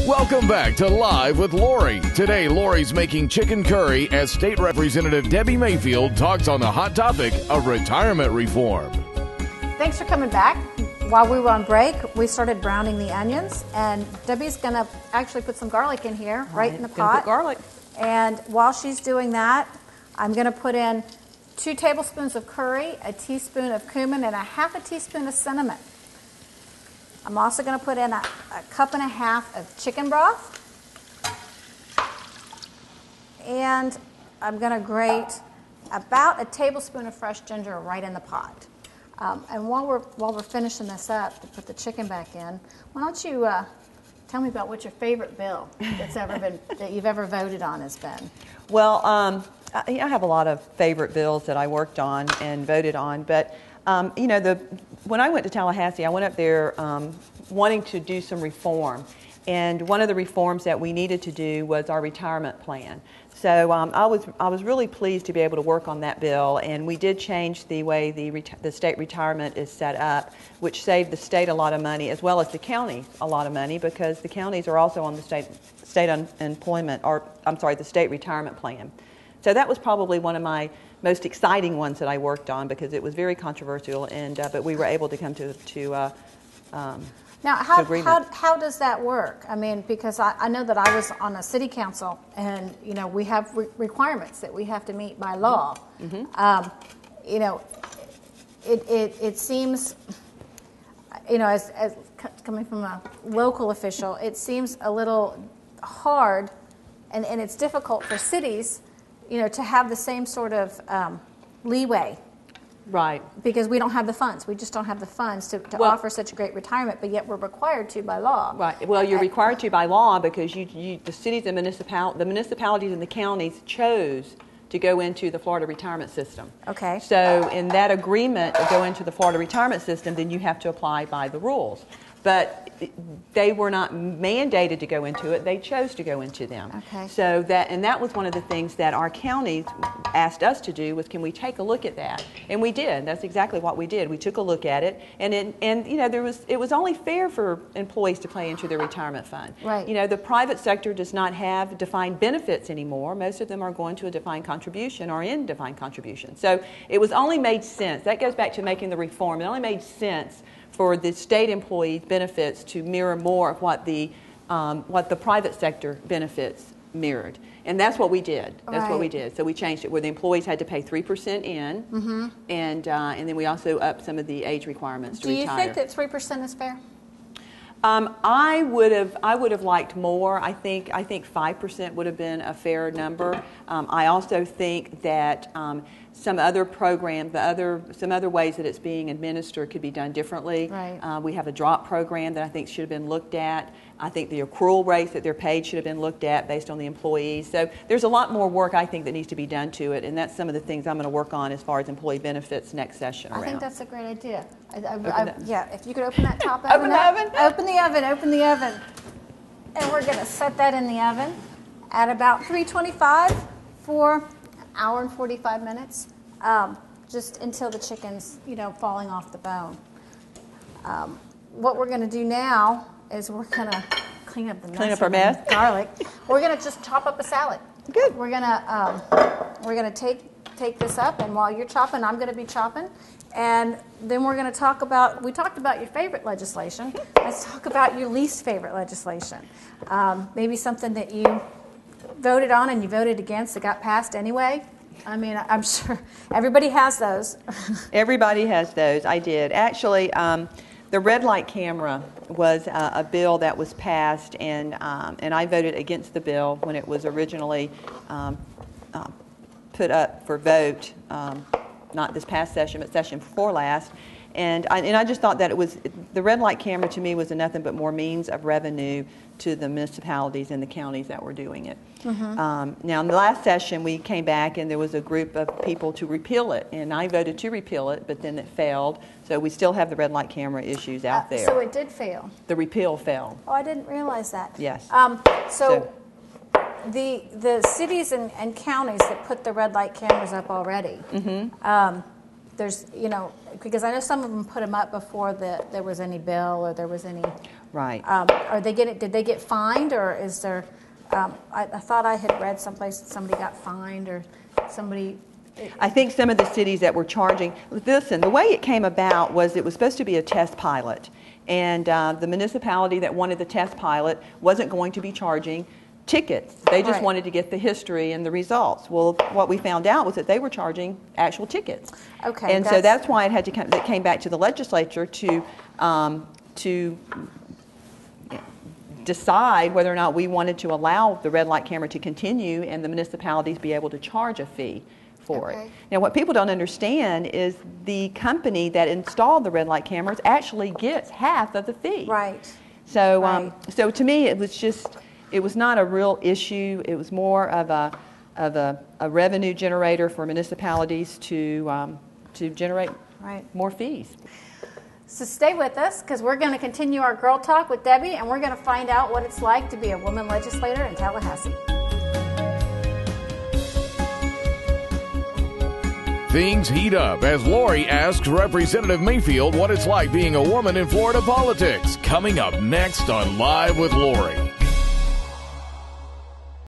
Welcome back to Live with Lori. Today, Lori's making chicken curry as State Representative Debbie Mayfield talks on the hot topic of retirement reform. Thanks for coming back. While we were on break, we started browning the onions, and Debbie's going to actually put some garlic in here, right in the pot. Put garlic. And while she's doing that, I'm going to put in 2 tablespoons of curry, a teaspoon of cumin, and a half a teaspoon of cinnamon. I'm also going to put in a cup and a half of chicken broth. And I'm going to grate about a tablespoon of fresh ginger right in the pot. And while we're finishing this up to put the chicken back in, why don't you tell me about what your favorite bill that you've ever voted on has been? Well, I have a lot of favorite bills that I worked on and voted on, but when I went to Tallahassee, I went up there wanting to do some reform. And one of the reforms that we needed to do was our retirement plan. So I was really pleased to be able to work on that bill, and we did change the way the state retirement is set up, which saved the state a lot of money, as well as the counties a lot of money, because the counties are also on the state the state retirement plan. So that was probably one of my most exciting ones that I worked on, because it was very controversial, and but we were able to come to now, how does that work? I mean, because I know that I was on a city council, and we have requirements that we have to meet by law. Mm-hmm. It seems, as coming from a local official, it seems a little hard, and it's difficult for cities, to have the same sort of leeway. Right. Because we don't have the funds. We just don't have the funds to offer such a great retirement, but yet we're required to by law. Right. Well, you're required to by law because the cities and the municipalities and the counties chose to go into the Florida retirement system. Okay. So in that agreement to go into the Florida retirement system, then you have to apply by the rules. But they were not mandated to go into it. They chose to go into them. Okay. So that was one of the things that our counties asked us to do, was, can we take a look at that? And we did. That's exactly what we did. We took a look at it, and it was only fair for employees to pay into their retirement fund. Right. The private sector does not have defined benefits anymore. Most of them are going to a defined contribution or in defined contribution. So it was only made sense. That goes back to making the reform. It only made sense for the state employees' benefits to mirror more of what the private sector benefits mirrored. And that's what we did. That's what we did. So we changed it where the employees had to pay 3% in, mm-hmm. and then we also upped some of the age requirements to retire. Do you think that 3% is fair? I would have liked more. I think 5% would have been a fair number. I also think that some other programs, some other ways that it's being administered could be done differently. Right. We have a drop program that I think should have been looked at. I think the accrual rates that they're paid should have been looked at based on the employees. So there's a lot more work, I think, that needs to be done to it, and that's some of the things I'm going to work on as far as employee benefits next session. I think that's a great idea. Yeah, if you could open that top oven. Open the oven? Open the oven. And we're going to set that in the oven at about 325 for an hour and 45 minutes, just until the chicken's, falling off the bone. What we're going to do now is we're going to clean up our mess. Garlic. We're going to just chop up a salad. Good. We're going to take this up, and while you're chopping, I'm going to be chopping. And then we're going to talk about, we talked about your favorite legislation. Let's talk about your least favorite legislation. Maybe something that you voted on and you voted against that got passed anyway. I mean, I'm sure everybody has those. Everybody has those. I did. Actually, the red light camera was a bill that was passed, and I voted against the bill when it was originally put up for vote. Not this past session, but session before last. And I just thought that the red light camera to me was nothing but more means of revenue to the municipalities and the counties that were doing it. Mm-hmm. Now, in the last session, we came back and there was a group of people to repeal it, and I voted to repeal it, but then it failed. So we still have the red light camera issues out there. So it did fail? The repeal failed. Oh, I didn't realize that. Yes. So the cities and counties that put the red light cameras up already, mm-hmm. There's, because I know some of them put them up before there was any bill or there was any Right. Are they did they get fined, or is there? I thought I had read someplace that somebody got fined, or somebody. I think some of the cities that were charging. Listen, the way it came about was it was supposed to be a test pilot, and the municipality that wanted the test pilot wasn't going to be charging tickets. They just wanted to get the history and the results. Well, what we found out was that they were charging actual tickets. Okay. And so that's why it came back to the legislature to decide whether or not we wanted to allow the red light camera to continue and the municipalities be able to charge a fee for it. Now, what people don't understand is the company that installed the red light cameras actually gets half of the fee. Right. So, so to me, it was not a real issue. It was more of a revenue generator for municipalities to generate more fees. So stay with us, because we're going to continue our Girl Talk with Debbie, and we're going to find out what it's like to be a woman legislator in Tallahassee. Things heat up as Lori asks Representative Mayfield what it's like being a woman in Florida politics. Coming up next on Live with Lori.